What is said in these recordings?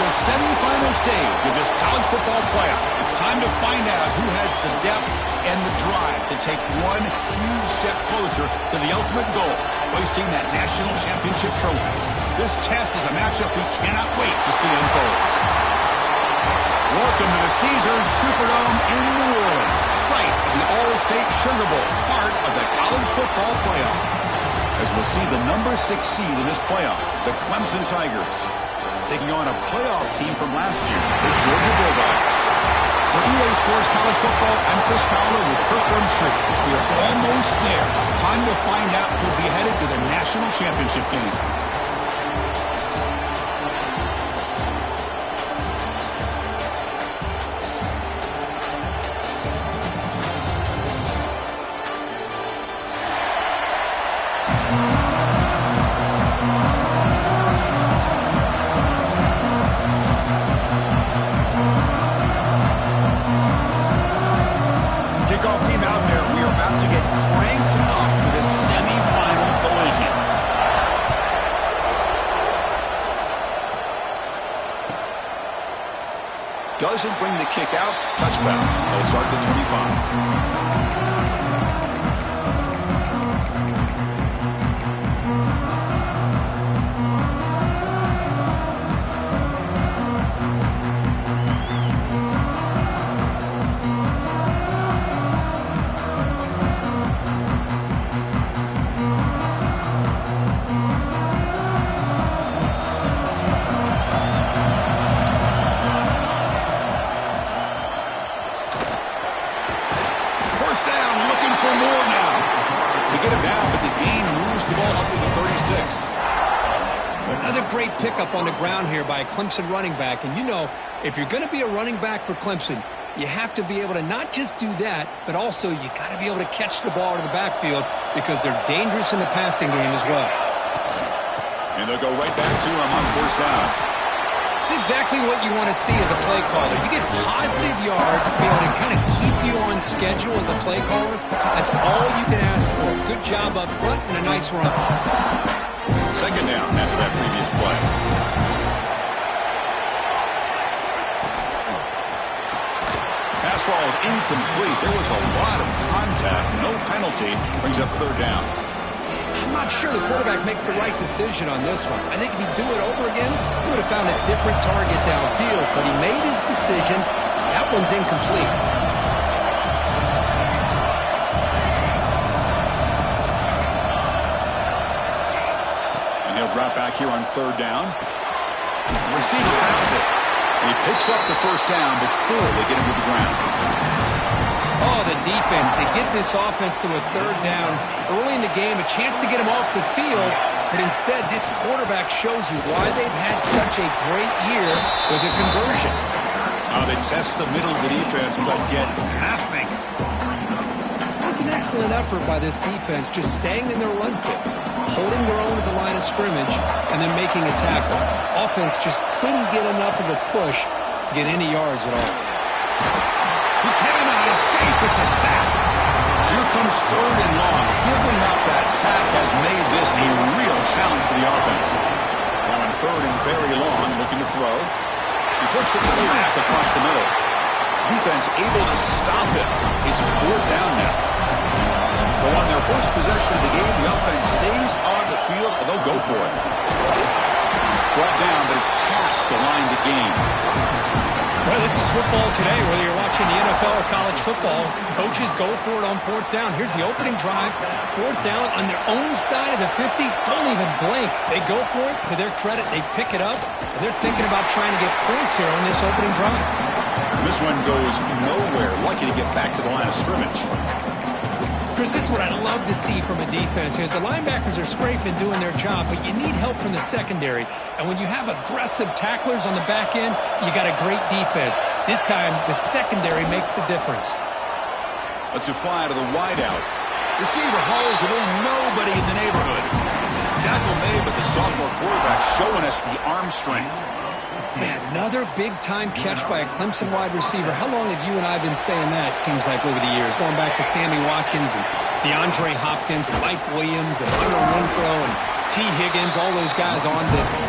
the semifinal stage of this college football playoff. It's time to find out who has the depth and the drive to take one huge step closer to the ultimate goal, hoisting that national championship trophy. This test is a matchup we cannot wait to see unfold. Welcome to the Caesars Superdome in New Orleans, site of the All-State Sugar Bowl, part of the college football playoff. As we'll see the number 6 seed in this playoff, the Clemson Tigers, taking on a playoff team from last year, the Georgia Bulldogs. For EA Sports College Football, I'm Chris Fowler with Kirk Wormstreet. We are almost there. Time to find out who'll be headed to the national championship game. Doesn't bring the kick out. Touchback. They'll start at the 25. Pickup on the ground here by a Clemson running back. And you know, if you're going to be a running back for Clemson, you have to be able to not just do that, but also you got to be able to catch the ball to the backfield because they're dangerous in the passing game as well. And they'll go right back to him on first down. It's exactly what you want to see as a play caller. You get positive yards to be able to kind of keep you on schedule as a play caller. That's all you can ask for. Good job up front and a nice run. Second down after that previous play. Pass ball is incomplete. There was a lot of contact. No penalty. Brings up third down. I'm not sure the quarterback makes the right decision on this one. I think if he'd do it over again, he would have found a different target downfield. But he made his decision. That one's incomplete. Drop back here on third down. The receiver has it. And he picks up the first down before they get him to the ground. Oh, the defense. They get this offense to a third down early in the game, a chance to get him off the field. But instead, this quarterback shows you why they've had such a great year with a conversion. They test the middle of the defense, but get nothing. It was an excellent effort by this defense, just staying in their run fits, holding their own at the line of scrimmage, and then making a tackle. Offense just couldn't get enough of a push to get any yards at all. He cannot escape. It's a sack. So here comes third and long. Giving up that sack has made this a real challenge for the offense. Now in third and very long, looking to throw. He flips it to the back across the middle. Defense able to stop it. It's fourth down now. So on their first possession of the game, the offense stays on the field, and they'll go for it. Brought down, but it's past the line to gain. Well, this is football today, whether you're watching the NFL or college football. Coaches go for it on fourth down. Here's the opening drive. Fourth down on their own side of the 50. Don't even blink. They go for it. To their credit, they pick it up, and they're thinking about trying to get points here on this opening drive. This one goes nowhere. Lucky to get back to the line of scrimmage. Chris, this is what I love to see from a defense. As the linebackers are scraping, doing their job, but you need help from the secondary. And when you have aggressive tacklers on the back end, you got a great defense. This time, the secondary makes the difference. Let's fly to the wideout. Receiver hauls it in. Nobody in the neighborhood. Tackle made, but the sophomore quarterback showing us the arm strength. Man, another big-time catch by a Clemson wide receiver. How long have you and I been saying that, seems like, over the years? Going back to Sammy Watkins and DeAndre Hopkins and Mike Williams and Hunter Renfrow and T. Higgins, all those guys on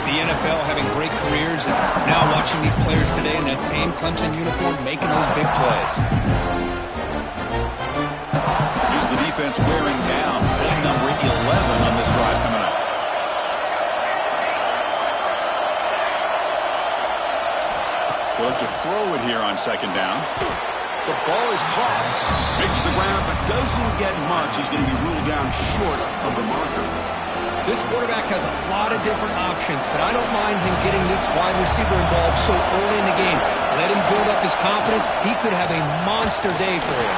the NFL having great careers, and now watching these players today in that same Clemson uniform making those big plays. Here's the defense wearing down. Play number 11 on this drive coming up. They'll look to throw it here on second down. The ball is caught. Makes the ground, but doesn't get much. He's going to be ruled down short of the marker. This quarterback has a lot of different options, but I don't mind him getting this wide receiver involved so early in the game. Let him build up his confidence. He could have a monster day for you.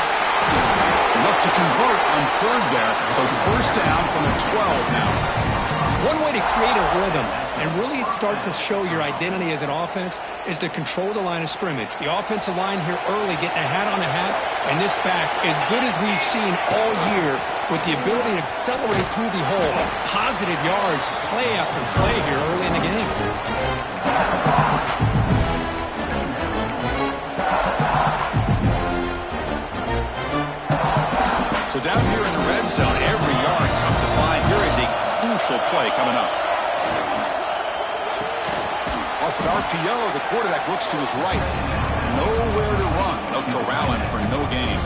Enough to convert on third there, so first down from the 12 now. One way to create a rhythm and really start to show your identity as an offense is to control the line of scrimmage. The offensive line here early getting a hat on a hat, and this back, as good as we've seen all year, with the ability to accelerate through the hole. Positive yards, play after play here early in the game. So down here in the red zone, every yard tough to find. Here is a crucial play coming up. Off an RPO, the quarterback looks to his right. Nowhere to run. They'll corral him for no gain.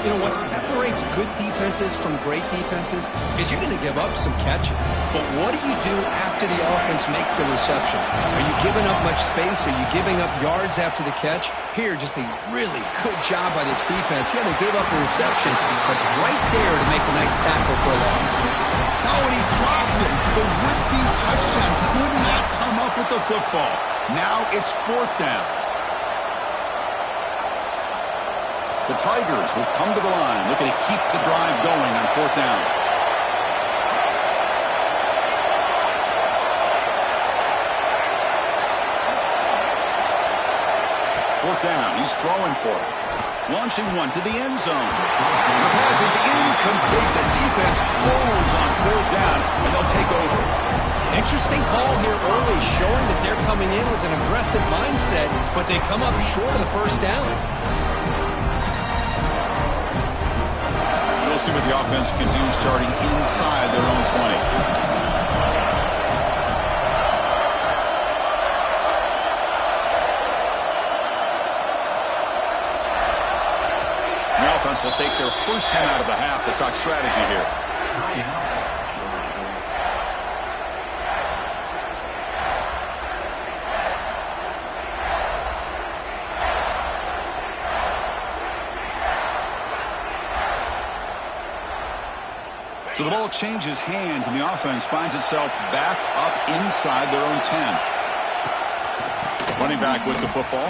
You know, what separates good defenses from great defenses is you're going to give up some catches. But what do you do after the offense makes a reception? Are you giving up much space? Are you giving up yards after the catch? Here, just a really good job by this defense. Yeah, they gave up the reception, but right there to make a nice tackle for a loss. Oh, and he dropped it. The would-be touchdown could not come up with the football. Now it's fourth down. The Tigers will come to the line, looking to keep the drive going on fourth down. Fourth down, he's throwing for it. Launching one to the end zone. The pass is incomplete. The defense holds on fourth down, and they'll take over. Interesting call here early, showing that they're coming in with an aggressive mindset, but they come up short of the first down. We'll see what the offense can do starting inside their own 20. The offense will take their first 10 out of the half to talk strategy here. So the ball changes hands, and the offense finds itself backed up inside their own 10. Running back with the football.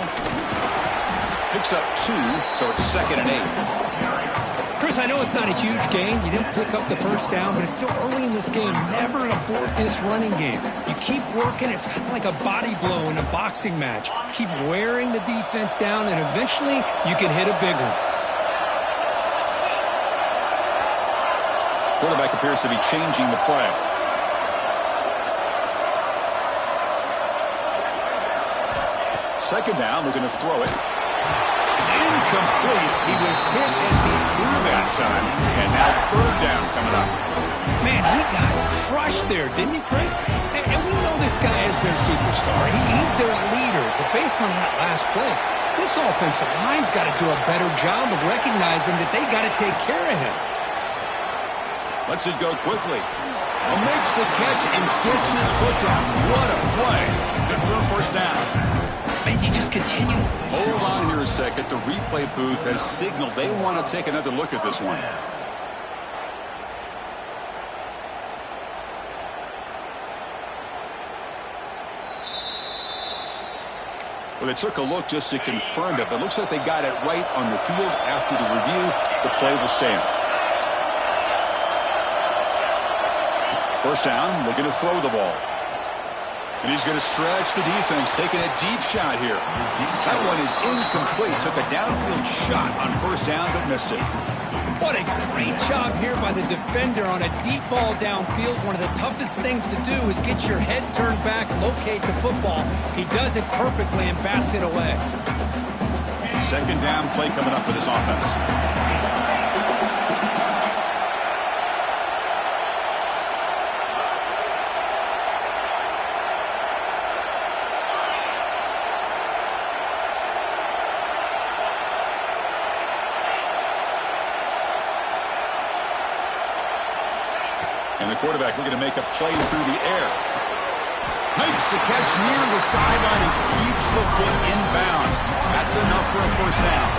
Picks up 2, so it's 2nd and 8. Chris, I know it's not a huge gain. You didn't pick up the first down, but it's still early in this game. Never abort this running game. You keep working. It's kind of like a body blow in a boxing match. Keep wearing the defense down, and eventually you can hit a big one. Quarterback appears to be changing the play. Second down, they're going to throw it. It's incomplete. He was hit as he threw that time. And now third down coming up. Man, he got crushed there, didn't he, Chris? And we know this guy is their superstar. He's their leader. But based on that last play, this offensive line's got to do a better job of recognizing that they got to take care of him. Lets it go quickly. Makes the catch and gets his foot down. What a play. Good for a first down. Man, you just continue. Hold on here a second. The replay booth has signaled they want to take another look at this one. Well, they took a look just to confirm it, but it looks like they got it right on the field. After the review, the play will stand. First down, looking to throw the ball. And he's going to stretch the defense, taking a deep shot here. That one is incomplete. Took a downfield shot on first down, but missed it. What a great job here by the defender on a deep ball downfield. One of the toughest things to do is get your head turned back, locate the football. He does it perfectly and bats it away. Second down play coming up for this offense. And the quarterback looking to make a play through the air. Makes the catch near the sideline and keeps the foot in bounds. That's enough for a first down.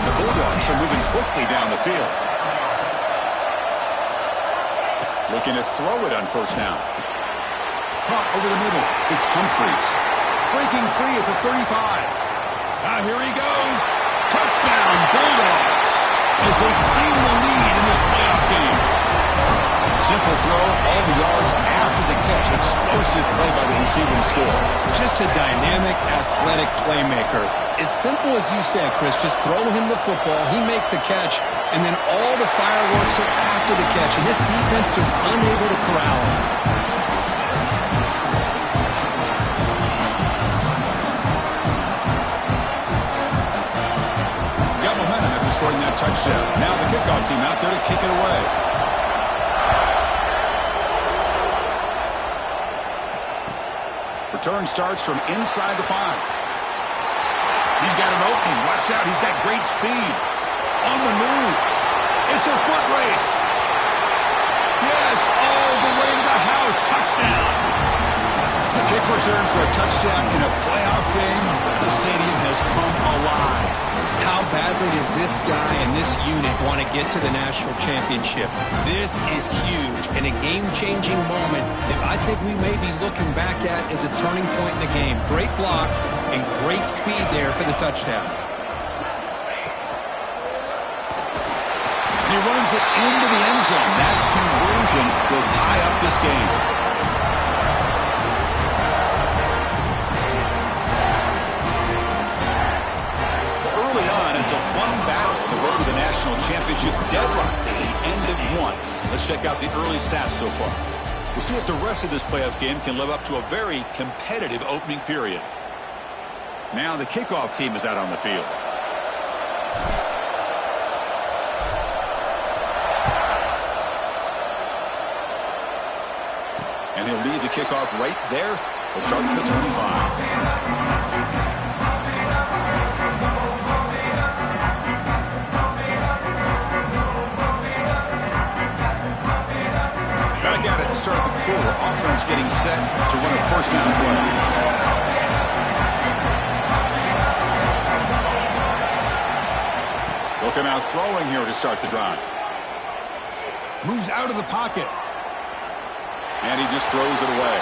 The Bulldogs are moving quickly down the field. Looking to throw it on first down. Caught over the middle. It's Humphries. Breaking free at the 35. Now here he goes. Touchdown, Bulldogs, as they claim the lead in this playoff game. Simple throw, all the yards after the catch. Explosive play by the receiver to score. Just a dynamic, athletic playmaker. As simple as you said, Chris, just throw him the football, he makes a catch, and then all the fireworks are after the catch. And this defense just unable to corral him. Got momentum after scoring that touchdown. Now the kickoff team out there to kick it away. Return starts from inside the 5. He's got an opening. Watch out. He's got great speed. On the move. It's a foot race. Yes, all the way to the house. Touchdown. A kick return for a touchdown in a playoff game. The stadium has come alive. How badly does this guy and this unit want to get to the national championship? This is huge and a game-changing moment that I think we may be looking back at as a turning point in the game. Great blocks and great speed there for the touchdown. He runs it into the end zone. That conversion will tie up this game. It's a fun battle to go to the national championship deadline at the end of one. Let's check out the early stats so far. We'll see if the rest of this playoff game can live up to a very competitive opening period. Now the kickoff team is out on the field. And he'll lead the kickoff right there. He'll start from the 25. To start the quarter, offense getting set to run a first down play. They'll come out throwing here to start the drive. Moves out of the pocket. And he just throws it away.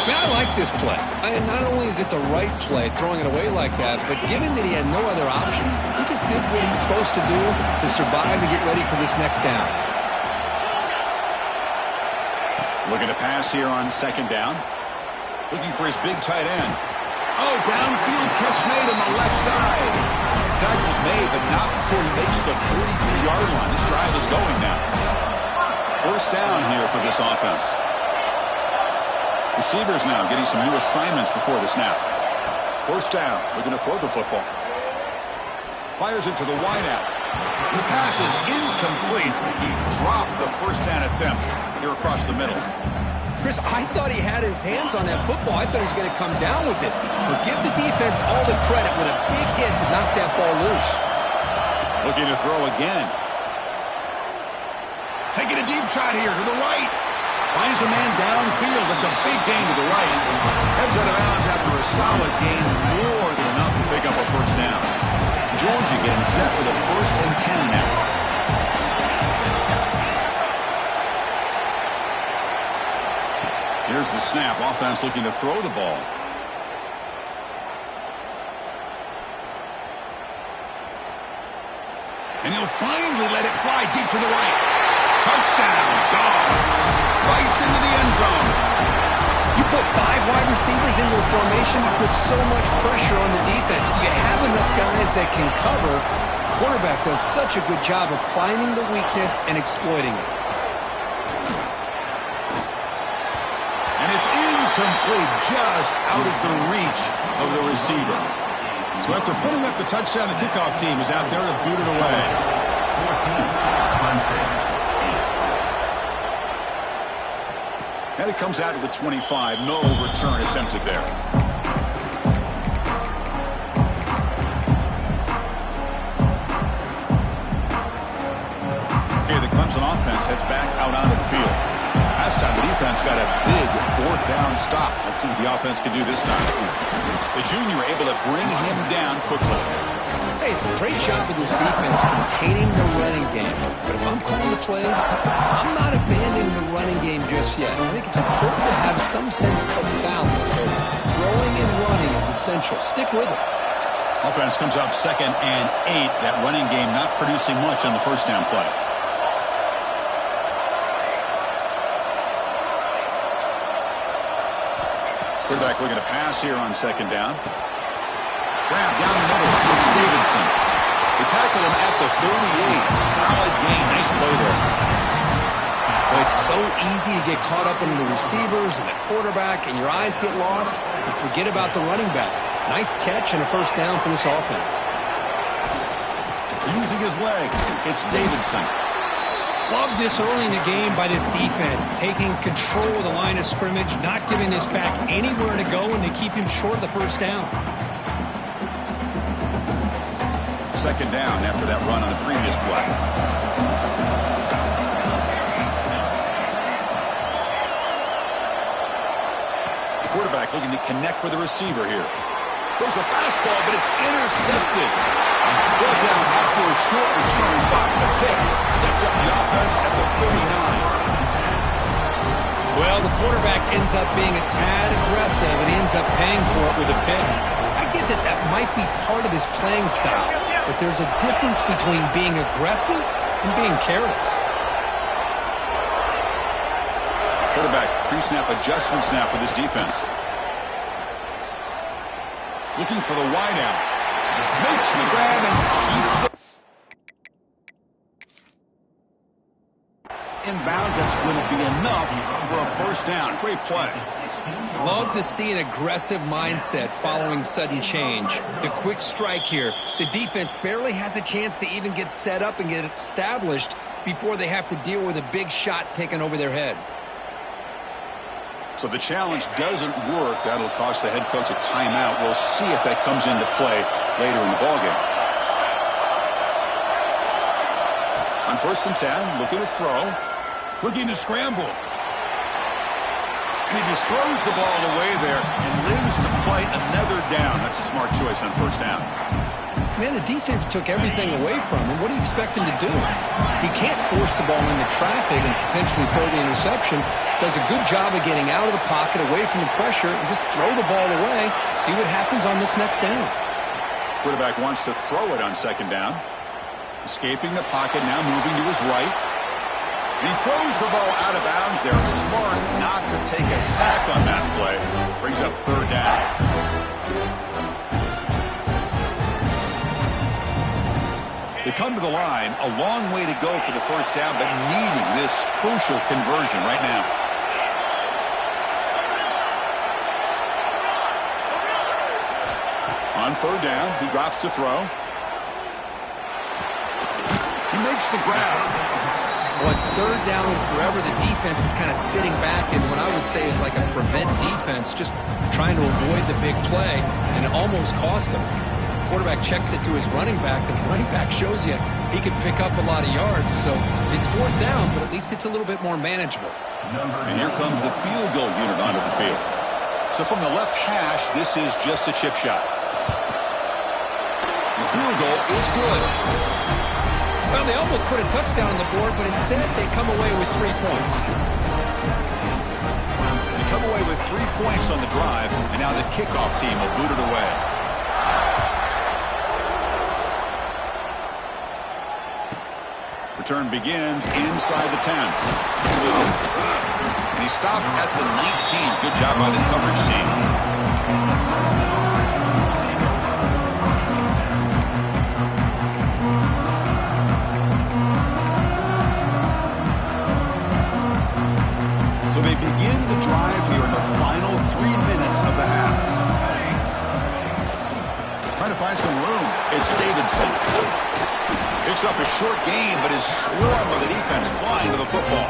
Man, I like this play. Not only is it the right play, throwing it away like that, but given that he had no other option, he just did what he's supposed to do to survive and get ready for this next down. Looking to pass here on second down. Looking for his big tight end. Oh, downfield catch made on the left side. Tackle's made, but not before he makes the 43-yard line. This drive is going now. First down here for this offense. Receivers now getting some new assignments before the snap. First down. Looking to throw the football. Fires it to the wideout. The pass is incomplete. He dropped the first down attempt here across the middle. Chris, I thought he had his hands on that football. I thought he was going to come down with it. But give the defense all the credit with a big hit to knock that ball loose. Looking to throw again. Taking a deep shot here to the right. Finds a man downfield. It's a big gain to the right. Heads out of bounds after a solid gain. More than enough to pick up a first down. Georgia getting set with a 1st and 10 now. Here's the snap. Offense looking to throw the ball. And he'll finally let it fly deep to the right. Touchdown, Dogs. Bites into the end zone. You put 5 wide receivers into a formation, you put so much pressure on the defense. Do you have enough guys that can cover Quarterback does such a good job of finding the weakness and exploiting it. And it's incomplete, just out of the reach of the receiver. So after putting up the touchdown, the kickoff team is out there to boot it away. 14, and it comes out of the 25. No return attempted there. Okay, the Clemson offense heads back out onto the field. Last time the defense got a big fourth down stop. Let's see what the offense can do this time. The junior able to bring him down quickly. Hey, it's a great job of this defense containing the running game. But if I'm calling the plays, I'm not abandoning the running game just yet. I think it's important to have some sense of balance. So throwing and running is essential. Stick with it. Offense comes up 2nd and 8. That running game not producing much on the first down play. Quarterback looking to pass here on 2nd down. Grab down the middle. It's Davidson. They tackle him at the 38. Solid gain. Nice play there. Well, it's so easy to get caught up in the receivers and the quarterback, and your eyes get lost. You forget about the running back. Nice catch and a first down for this offense. Using his legs. It's Davidson. Love this early in the game by this defense, taking control of the line of scrimmage, not giving this back anywhere to go, and to keep him short of the first down. 2nd down after that run on the previous play. The quarterback looking to connect with the receiver here. Throws a fastball, but it's intercepted. Brought down after a short return, but the pick sets up the offense at the 39. Well, the quarterback ends up being a tad aggressive, and he ends up paying for it with a pick. I get that that might be part of his playing style, but there's a difference between being aggressive and being careless. Quarterback pre-snap adjustments now for this defense. Looking for the wideout. Makes the grab and keeps the inbounds. That's going to be enough for a first down. Great play. Love to see an aggressive mindset following sudden change. The quick strike here. The defense barely has a chance to even get set up and get established before they have to deal with a big shot taken over their head. So the challenge doesn't work. That'll cost the head coach a timeout. We'll see if that comes into play later in the ballgame. On 1st and 10, looking to throw. Looking to scramble. And he just throws the ball away there and lives to play another down. That's a smart choice on 1st down. Man, the defense took everything away from him. What do you expect him to do? He can't force the ball into traffic and potentially throw the interception. Does a good job of getting out of the pocket, away from the pressure, and just throw the ball away. See what happens on this next down. Quarterback wants to throw it on 2nd down. Escaping the pocket, now moving to his right. And he throws the ball out of bounds there. Smart not to take a sack on that play. Brings up 3rd down. They come to the line, a long way to go for the first down, but needing this crucial conversion right now. On 3rd down, he drops to throw. He makes the grab. Well, it's 3rd down and forever. The defense is kind of sitting back in what I would say is like a prevent defense, just trying to avoid the big play, and it almost cost him. Quarterback checks it to his running back, and the running back shows you he could pick up a lot of yards. So it's 4th down, but at least it's a little bit more manageable. And here comes the field goal unit onto the field. So from the left hash, this is just a chip shot. The field goal is good. Well, they almost put a touchdown on the board, but instead they come away with 3 points. They come away with 3 points on the drive, and now the kickoff team will boot it away. Return begins inside the 10. And he stopped at the 19. Good job by the coverage team. find some room. It's Davidson. Picks up a short gain, but his swarm of the defense flying to the football.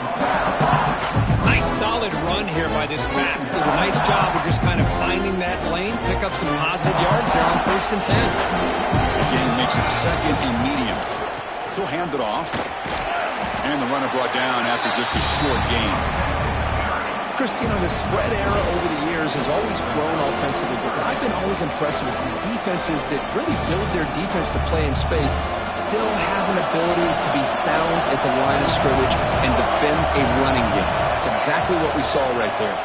Nice solid run here by this back. Did a nice job of just kind of finding that lane, pick up some positive yards there on 1st and 10. Again, makes it 2nd and medium. He'll hand it off. And the runner brought down after just a short gain. Chris, you know, the spread era over the years has always grown offensively, but I've been always impressed with defenses that really build their defense to play in space, still have an ability to be sound at the line of scrimmage and defend a running game. That's exactly what we saw right there.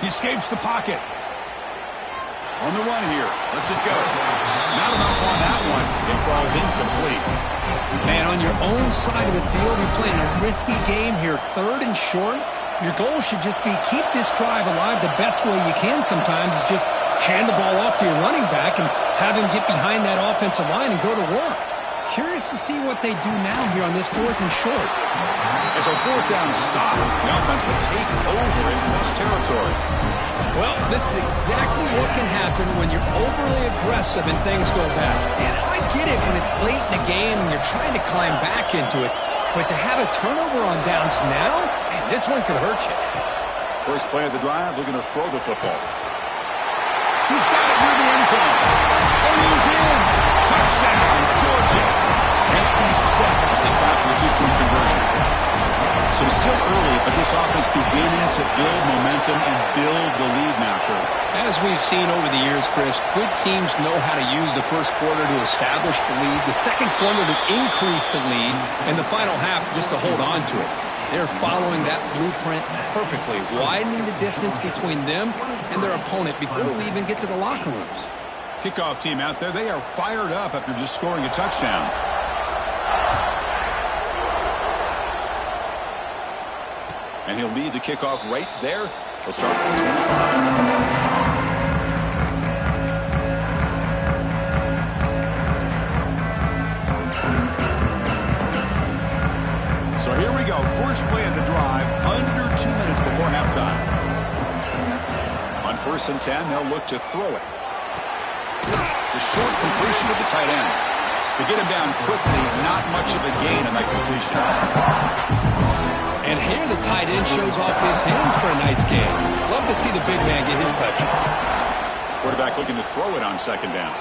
He escapes the pocket. On the run here. Lets it go. Not enough on that one. It falls incomplete. Man, on your own side of the field, you're playing a risky game here. 3rd and short. Your goal should just be keep this drive alive the best way you can sometimes is just hand the ball off to your running back and have him get behind that offensive line and go to work. Curious to see what they do now here on this 4th and short. It's a 4th down stop. The offense will take over in plus territory. Well, this is exactly what can happen when you're overly aggressive and things go bad. And I get it when it's late in the game and you're trying to climb back into it. But to have a turnover on downs now, man, this one could hurt you. First play of the drive, looking to throw the football. He's got it near the end zone. And he's in. Touchdown, Georgia. Empty set as they try for the 2-point conversion. So it's still early, but this offense beginning to build momentum and build the lead now, Kurt. As we've seen over the years, Chris, good teams know how to use the first quarter to establish the lead, the second quarter to increase the lead, and the final half just to hold on to it. They're following that blueprint perfectly, widening the distance between them and their opponent before we even get to the locker rooms. Kickoff team out there, they are fired up after just scoring a touchdown. And he'll lead the kickoff right there. He'll start at 25. So here we go. First play of the drive, under 2 minutes before halftime. On 1st and 10, they'll look to throw it. The short completion of the tight end. To get him down quickly, not much of a gain on that completion. And here the tight end shows off his hands for a nice game. Love to see the big man get his touches. Quarterback looking to throw it on 2nd down.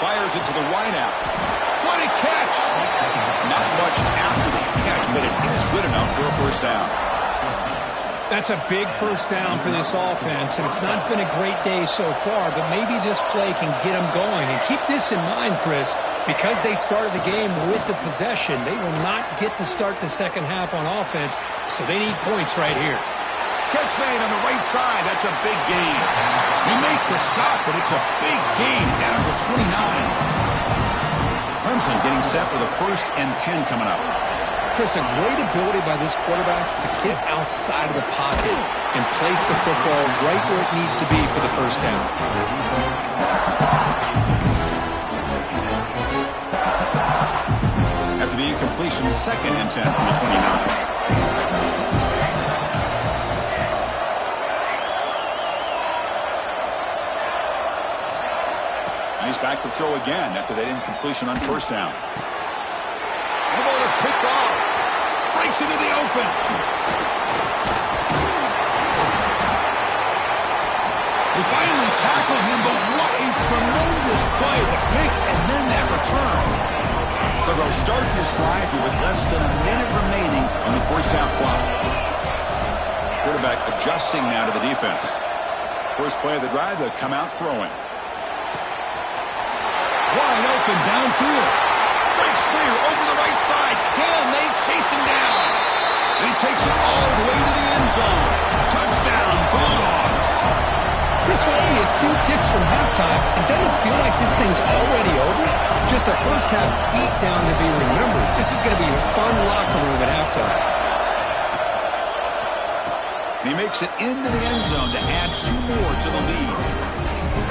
Fires it to the wideout. What a catch! Not much after the catch, but it is good enough for a 1st down. That's a big 1st down for this offense, and it's not been a great day so far, but maybe this play can get them going. And keep this in mind, Chris, because they started the game with the possession, they will not get to start the second half on offense, so they need points right here. Catch made on the right side. That's a big gain. You make the stop, but it's a big gain down to 29. Clemson getting set with a 1st and 10 coming up. Chris, a great ability by this quarterback to get outside of the pocket and place the football right where it needs to be for the 1st down. After the incompletion, 2nd and 10 from the 29. And he's back to throw again after that incompletion on 1st down. The ball is picked off. Breaks into the open. They finally tackle him, but what a tremendous play. The pick and then that return. So they'll start this drive here with less than a minute remaining on the 1st half clock. Quarterback adjusting now to the defense. First play of the drive, they'll come out throwing. Wide open downfield. Breaks clear over the right side. Can they chase him down? And he takes it all the way to the end zone. Touchdown, Bulldogs. Chris, we're only a few ticks from halftime, and doesn't it feel like this thing's already over? Just a first half beatdown to be remembered. This is going to be a fun locker room at halftime. And he makes it into the end zone to add 2 more to the lead.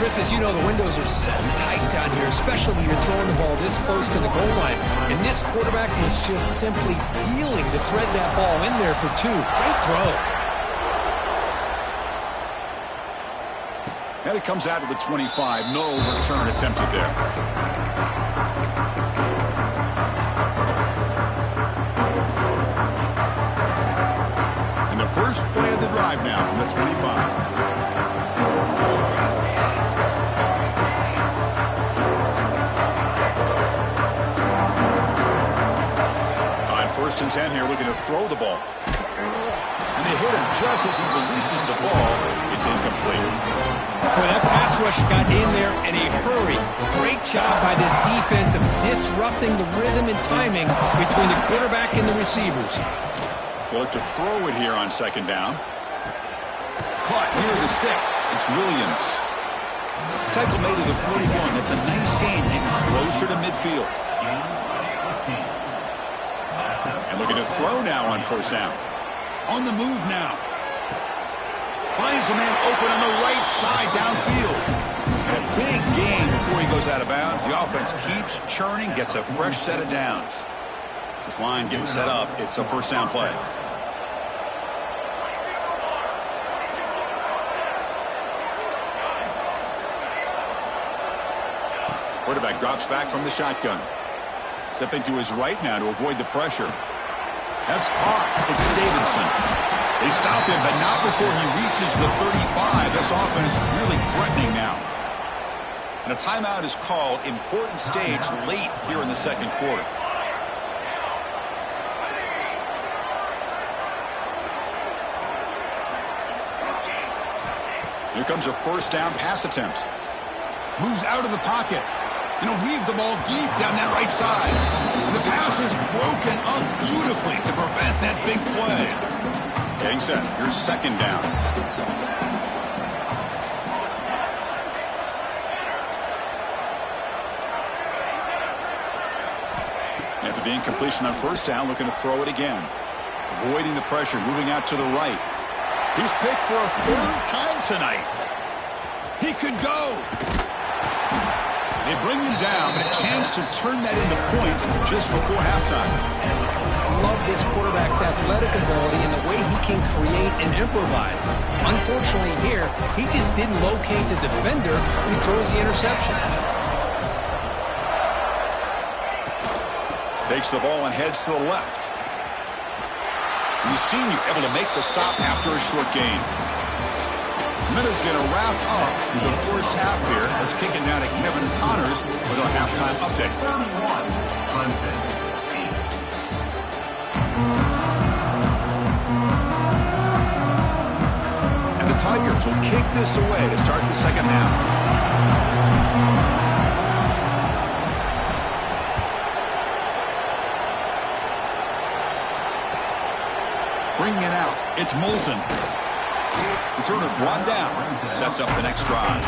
Chris, as you know, the windows are so tight down here, especially when you're throwing the ball this close to the goal line. And this quarterback was just simply dealing to thread that ball in there for 2. Great throw. And it comes out to the 25. No return attempted there. And the first play of the drive now from the 25. First and 10 here, looking to throw the ball. And they hit him just as he releases the ball. It's incomplete. Well, that pass rush got in there in a hurry. Great job by this defense of disrupting the rhythm and timing between the quarterback and the receivers. They look to throw it here on second down. Caught near the sticks. It's Williams. Tackle made to the 41. That's a nice gain, getting closer to midfield. And looking to throw now on first down. On the move now. Finds a man open on the right side downfield. And a big gain before he goes out of bounds. The offense keeps churning, gets a fresh set of downs. This line getting set up. It's a first down play. Quarterback drops back from the shotgun. Stepping to his right now to avoid the pressure. That's caught. It's Davidson. They stop him, but not before he reaches the 35. This offense really threatening now. And a timeout is called. Important stage late here in the second quarter. Here comes a first down pass attempt. Moves out of the pocket. And he'll heave the ball deep down that right side. And the pass is broken up beautifully to prevent that big play. Getting set. Here's second down. After the incompletion on first down, looking to throw it again. Avoiding the pressure, moving out to the right. He's picked for a third time tonight. He could go. They bring him down, but a chance to turn that into points just before halftime. I love this quarterback's athletic ability and the way he can create and improvise. Unfortunately here, he just didn't locate the defender when he throws the interception. Takes the ball and heads to the left. And the senior able to make the stop after a short gain. Minutes going to wrap up the first half here. Let's kick it now to Kevin Connors with our halftime update. 31, Clemson. And the Tigers will kick this away to start the second half. Bringing it out. It's Moulton. Returner brought down. Sets up the next drive.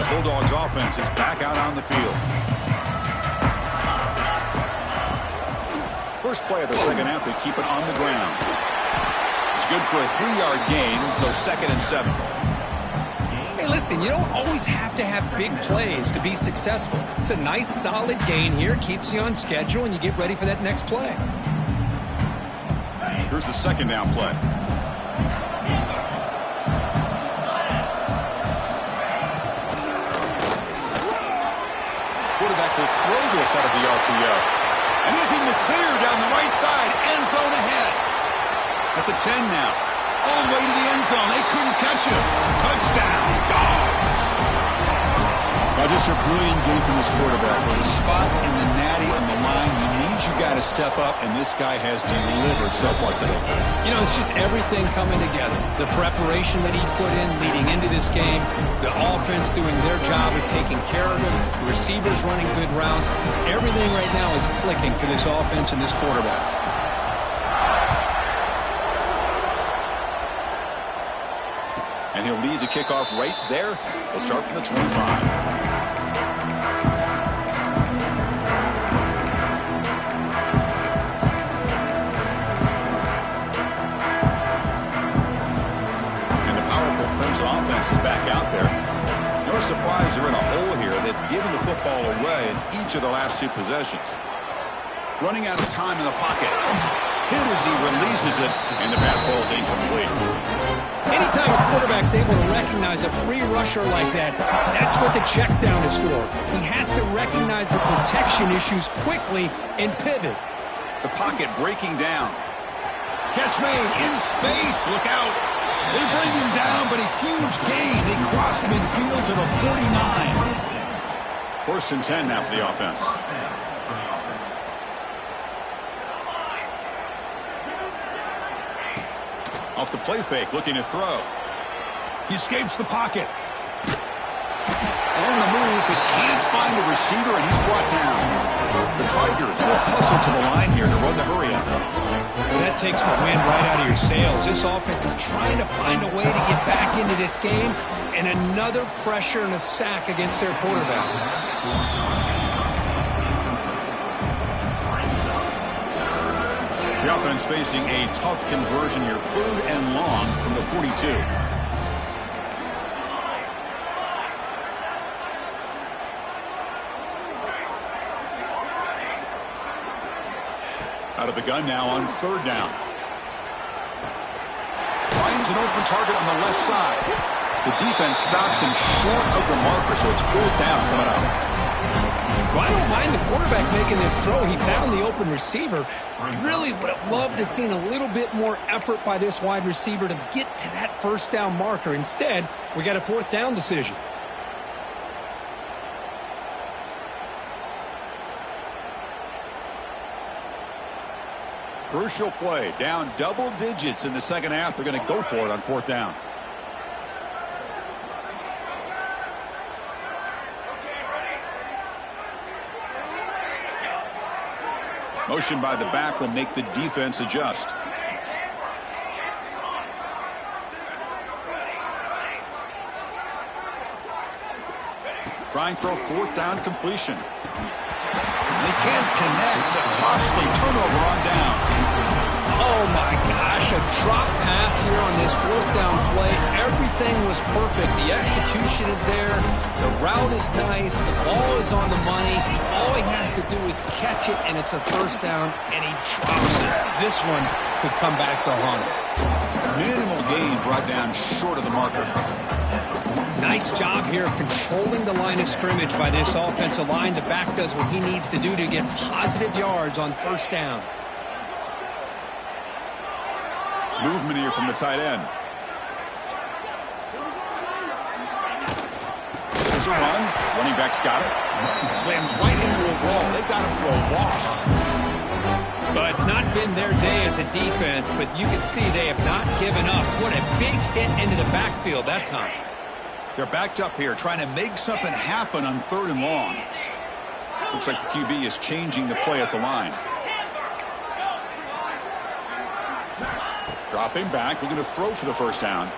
Bulldogs offense is back out on the field. First play of the second half, they keep it on the ground. It's good for a 3-yard gain, so 2nd and 7. Hey, listen, you don't always have to have big plays to be successful. It's a nice, solid gain here, keeps you on schedule, and you get ready for that next play. Here's the second down play. Quarterback will throw this out of the RPO. And he's in the clear down the right side. End zone ahead. At the 10 now. All the way to the end zone. They couldn't catch him. Touchdown, Dogs. Now just a brilliant game from this quarterback. With a spot in the natty on the line, you need you got to step up, and this guy has delivered so far today. You know, it's just everything coming together. The preparation that he put in leading into this game, the offense doing their job of taking care of him, the receivers running good routes. Everything right now is clicking for this offense and this quarterback. And he'll lead the kickoff right there. He'll start from the 25. Offense is back out there. No surprise they're in a hole here. They've given the football away in each of the last 2 possessions. Running out of time in the pocket. Hit as he releases it, and the pass ball is incomplete. Anytime a quarterback's able to recognize a free rusher like that, that's what the check down is for. He has to recognize the protection issues quickly and pivot. The pocket breaking down. Catch made in space. Look out. They bring him down, but a huge gain. They cross midfield to the 49. 1st and 10 now for the offense. Off the play fake, looking to throw. He escapes the pocket. On the move, but can't find a receiver, and he's brought down. The Tigers will hustle to the line here to run the hurry up. Well, that takes the wind right out of your sails. This offense is trying to find a way to get back into this game, and another pressure and a sack against their quarterback. The offense facing a tough conversion here, 3rd and long from the 42. Out of the gun now on 3rd down. Finds an open target on the left side. The defense stops him short of the marker, so it's 4th down coming up. Well, I don't mind the quarterback making this throw. He found the open receiver. Really would have loved to seen a little bit more effort by this wide receiver to get to that 1st down marker. Instead, we got a 4th down decision. Crucial play, down double digits in the 2nd half. They're going to go for it on 4th down. Motion by the back will make the defense adjust. Trying for a 4th down completion. They can't connect. A costly turnover on down. Oh, my gosh. A drop pass here on this 4th down play. Everything was perfect. The execution is there. The route is nice. The ball is on the money. All he has to do is catch it, and it's a 1st down, and he drops it. This one could come back to haunt him. Minimal gain brought down short of the marker. Nice job here of controlling the line of scrimmage by this offensive line. The back does what he needs to do to get positive yards on 1st down. Movement here from the tight end. There's a run. Running back's got it. Slams right into a wall. They got him for a loss. Well, it's not been their day as a defense, but you can see they have not given up. What a big hit into the backfield that time. They're backed up here, trying to make something happen on 3rd and long. Looks like the QB is changing the play at the line. Dropping back, looking to throw for the 1st down.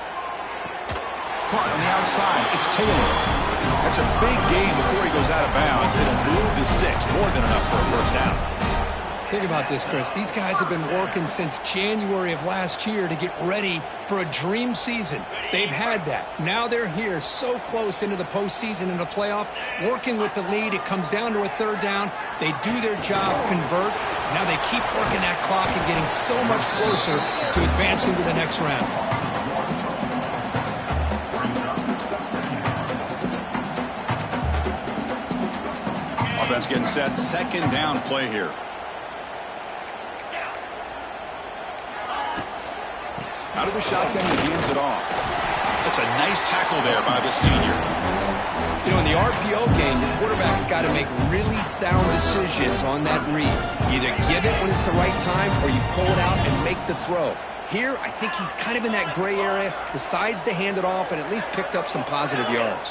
Caught on the outside. It's Taylor. That's a big gain before he goes out of bounds. It'll move the sticks, more than enough for a 1st down. Think about this, Chris. These guys have been working since January of last year to get ready for a dream season. They've had that. Now they're here so close into the postseason and the playoff, working with the lead. It comes down to a 3rd down. They do their job, convert. Now they keep working that clock and getting so much closer to advancing to the next round. Offense getting set. 2nd down play here. Out of the shotgun, he hands it off. That's a nice tackle there by the senior. You know, in the RPO game, the quarterback's got to make really sound decisions on that read. You either give it when it's the right time or you pull it out and make the throw. Here, I think he's kind of in that gray area, decides to hand it off and at least picked up some positive yards.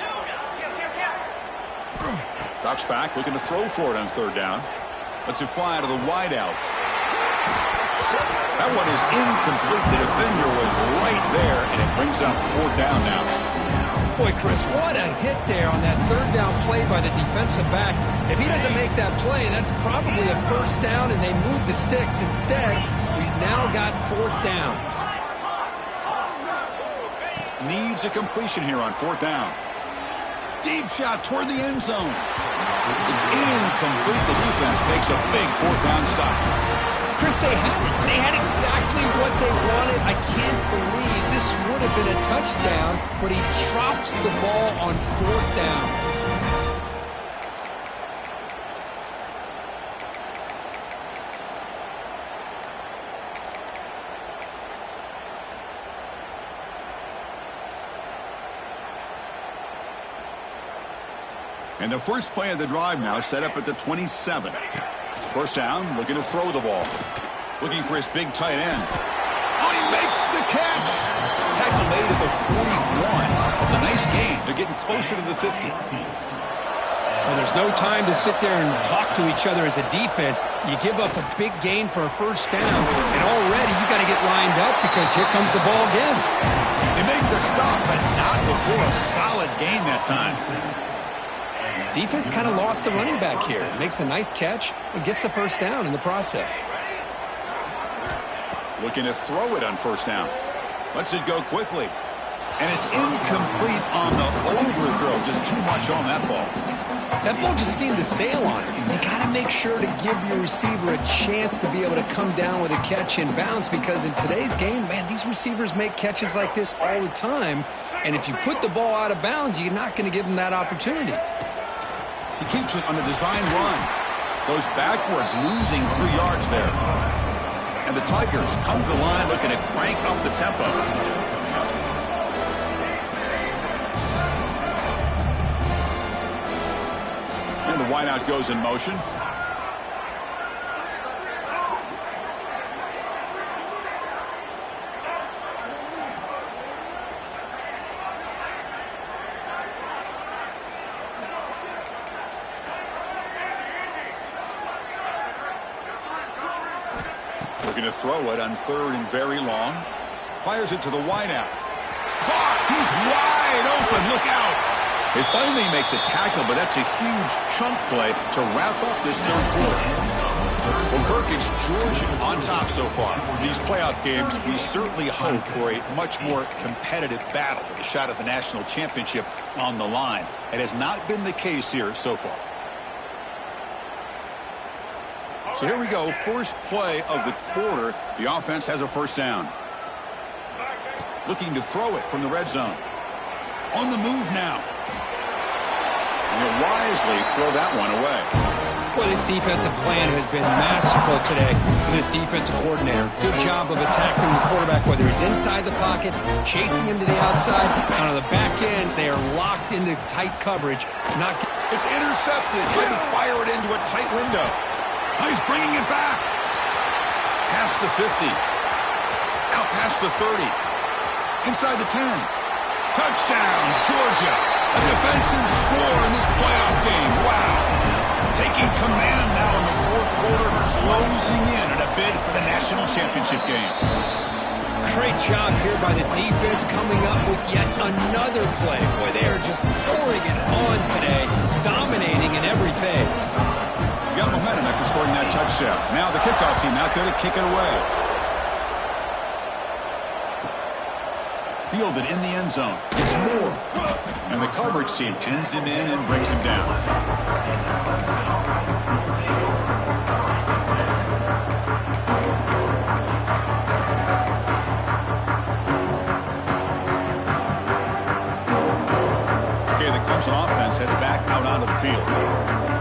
Drops back, looking to throw for it on 3rd down. Lets it fly out of the wideout. That one is incomplete. The defender was right there, and it brings up 4th down now. Boy, Chris, what a hit there on that 3rd down play by the defensive back. If he doesn't make that play, that's probably a 1st down, and they move the sticks. Instead, we've now got 4th down. Needs a completion here on 4th down. Deep shot toward the end zone. It's incomplete. The defense makes a big 4th down stop. Chris, they had it. They had exactly what they wanted. I can't believe this would have been a touchdown, but he drops the ball on 4th down. And the first play of the drive now set up at the 27. 1st down, looking to throw the ball. Looking for his big tight end. Oh, he makes the catch. Tackle made at the 41. It's a nice gain. They're getting closer to the 50. Well, there's no time to sit there and talk to each other as a defense. You give up a big gain for a 1st down, and already you got to get lined up because here comes the ball again. They make the stop, but not before a solid gain that time. Defense kind of lost a running back here. Makes a nice catch and gets the 1st down in the process. Looking to throw it on 1st down. Lets it go quickly. And it's incomplete on the overthrow. Just too much on that ball. That ball just seemed to sail on it. You got to make sure to give your receiver a chance to be able to come down with a catch in bounds, because in today's game, man, these receivers make catches like this all the time. And if you put the ball out of bounds, you're not going to give them that opportunity. He keeps it on a design run. Goes backwards, losing 3 yards there. And the Tigers come to the line looking to crank up the tempo. And the wideout goes in motion. Looking to throw it on 3rd and very long. Fires it to the wideout. Caught! He's wide open. Look out! They finally make the tackle, but that's a huge chunk play to wrap up this 3rd quarter. Well, Kirk, it's Georgia on top so far. These playoff games, we certainly hope for a much more competitive battle with a shot at the national championship on the line. It has not been the case here so far. So here we go, first play of the quarter. The offense has a 1st down. Looking to throw it from the red zone. On the move now. And he'll wisely throw that one away. Well, this defensive plan has been masterful today for this defensive coordinator. Good job of attacking the quarterback, whether he's inside the pocket, chasing him to the outside, and on the back end, they are locked into tight coverage. It's intercepted. Tried to fire it into a tight window. He's bringing it back. Past the 50. Out past the 30. Inside the 10. Touchdown, Georgia. A defensive score in this playoff game. Wow. Taking command now in the 4th quarter, closing in at a bid for the national championship game. Great job here by the defense coming up with yet another play. Boy, they are just pouring it on today, dominating in every phase. Got momentum after scoring that touchdown. Now the kickoff team out there to kick it away. Fielded in the end zone. It's Moore. And the coverage team pins him in and brings him down. Okay, the Clemson offense heads back out onto the field.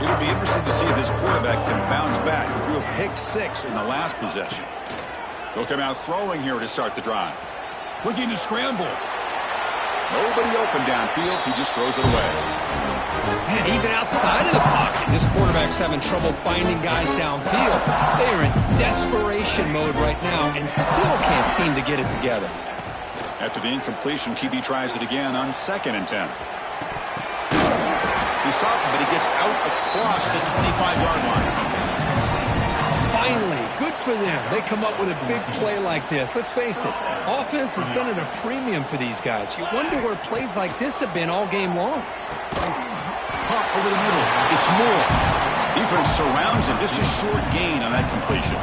It'll be interesting to see if this quarterback can bounce back. He threw a pick-6 in the last possession. They'll come out throwing here to start the drive. Looking to scramble. Nobody open downfield. He just throws it away. Man, even outside of the pocket, this quarterback's having trouble finding guys downfield. They are in desperation mode right now and still can't seem to get it together. After the incompletion, QB tries it again on 2nd and 10. He's stopped, but he gets out across the 25-yard line. Finally, good Good for them. They come up with a big play like this. Let's face it, offense has been at a premium for these guys. You wonder where plays like this have been all game long. Caught over the middle. It's Moore. Defense surrounds him. Just a short gain on that completion.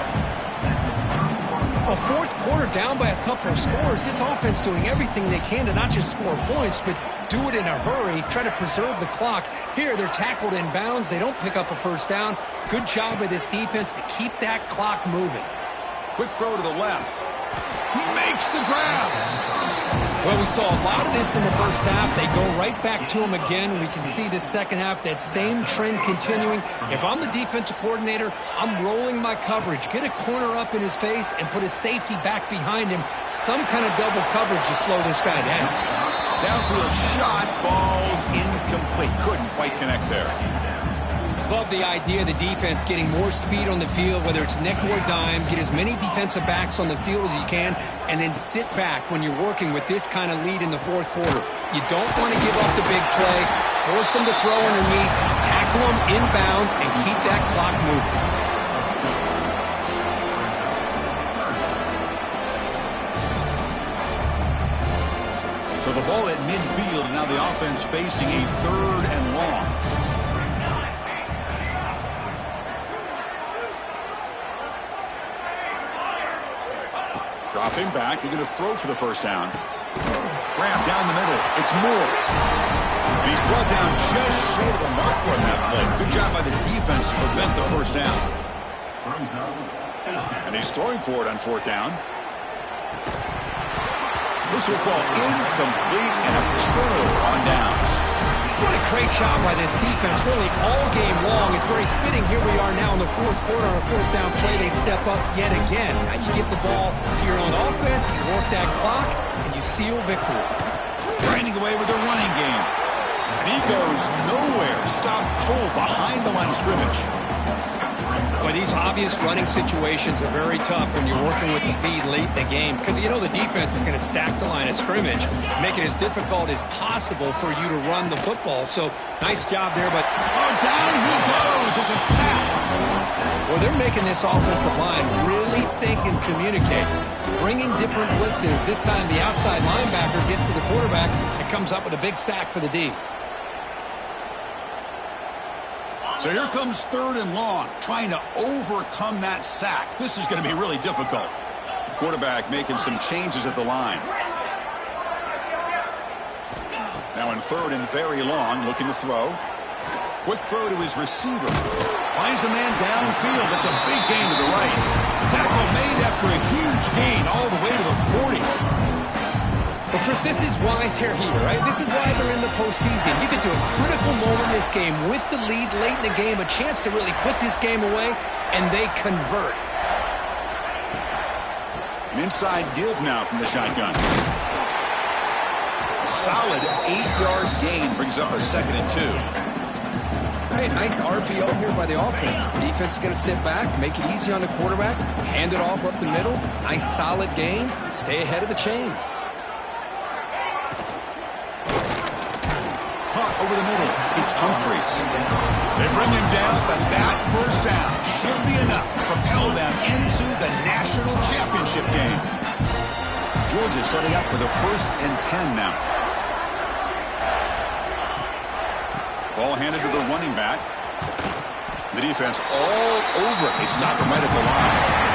A fourth quarter down by a couple of scores. This offense doing everything they can to not just score points, but do it in a hurry, try to preserve the clock. Here, they're tackled in bounds. They don't pick up a first down. Good job by this defense to keep that clock moving. Quick throw to the left. He makes the grab. Well, we saw a lot of this in the first half. They go right back to him again. We can see the second half, that same trend continuing. If I'm the defensive coordinator, I'm rolling my coverage. Get a corner up in his face and put his safety back behind him. Some kind of double coverage to slow this guy down. Downfield shot falls incomplete. Couldn't quite connect there. Love the idea of the defense getting more speed on the field, whether it's nickel or dime. Get as many defensive backs on the field as you can, and then sit back when you're working with this kind of lead in the fourth quarter. You don't want to give up the big play. Force them to throw underneath, tackle them inbounds, and keep that clock moving. So the ball at midfield, and now the offense facing a 3rd and long. Dropping back, they're going to throw for the first down. Grab down the middle. It's Moore. And he's brought down just short of the marker on that play. Good job by the defense to prevent the first down. And he's throwing for it on 4th down. This will fall incomplete and a turnover on downs. What a great job by this defense, really all game long. It's very fitting. Here we are now in the fourth quarter on a 4th down play. They step up yet again. Now you get the ball to your own offense, you work that clock, and you seal victory. Grinding away with the running game. And he goes nowhere. Stop cold behind the line of scrimmage. Boy, these obvious running situations are very tough when you're working with the lead late in the game, because you know the defense is going to stack the line of scrimmage, make it as difficult as possible for you to run the football. So nice job there, but down he goes. It's a sack. Well, they're making this offensive line really think and communicate, bringing different blitzes. This time the outside linebacker gets to the quarterback and comes up with a big sack for the D. So here comes 3rd and long, trying to overcome that sack. This is going to be really difficult. Quarterback making some changes at the line. Now in 3rd and very long, looking to throw. Quick throw to his receiver. Finds a man downfield. That's a big gain to the right. Tackle made after a huge gain all the way to the 40. But, Chris, this is why they're here, right? This is why they're in the postseason. You get to a critical moment in this game with the lead late in the game, a chance to really put this game away, and they convert. An inside give now from the shotgun. A solid 8-yard gain brings up a 2nd and 2. Hey, nice RPO here by the offense. Defense is going to sit back, make it easy on the quarterback, hand it off up the middle. Nice solid gain. Stay ahead of the chains. Over the middle, it's Humphreys. They bring him down, but that first down should be enough to propel them into the national championship game. Georgia setting up with a 1st and 10 now. Ball handed to the running back. The defense all over it. They stop him right at the line.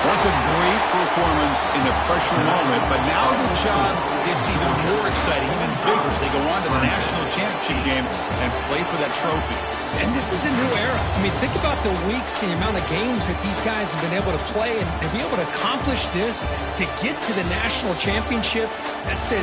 That's a great performance in the pressure moment, but now the job gets even more exciting, even bigger as they go on to the national championship game and play for that trophy. And this is a new era. I mean, think about the weeks, the amount of games that these guys have been able to play, and to be able to accomplish this, to get to the national championship, that says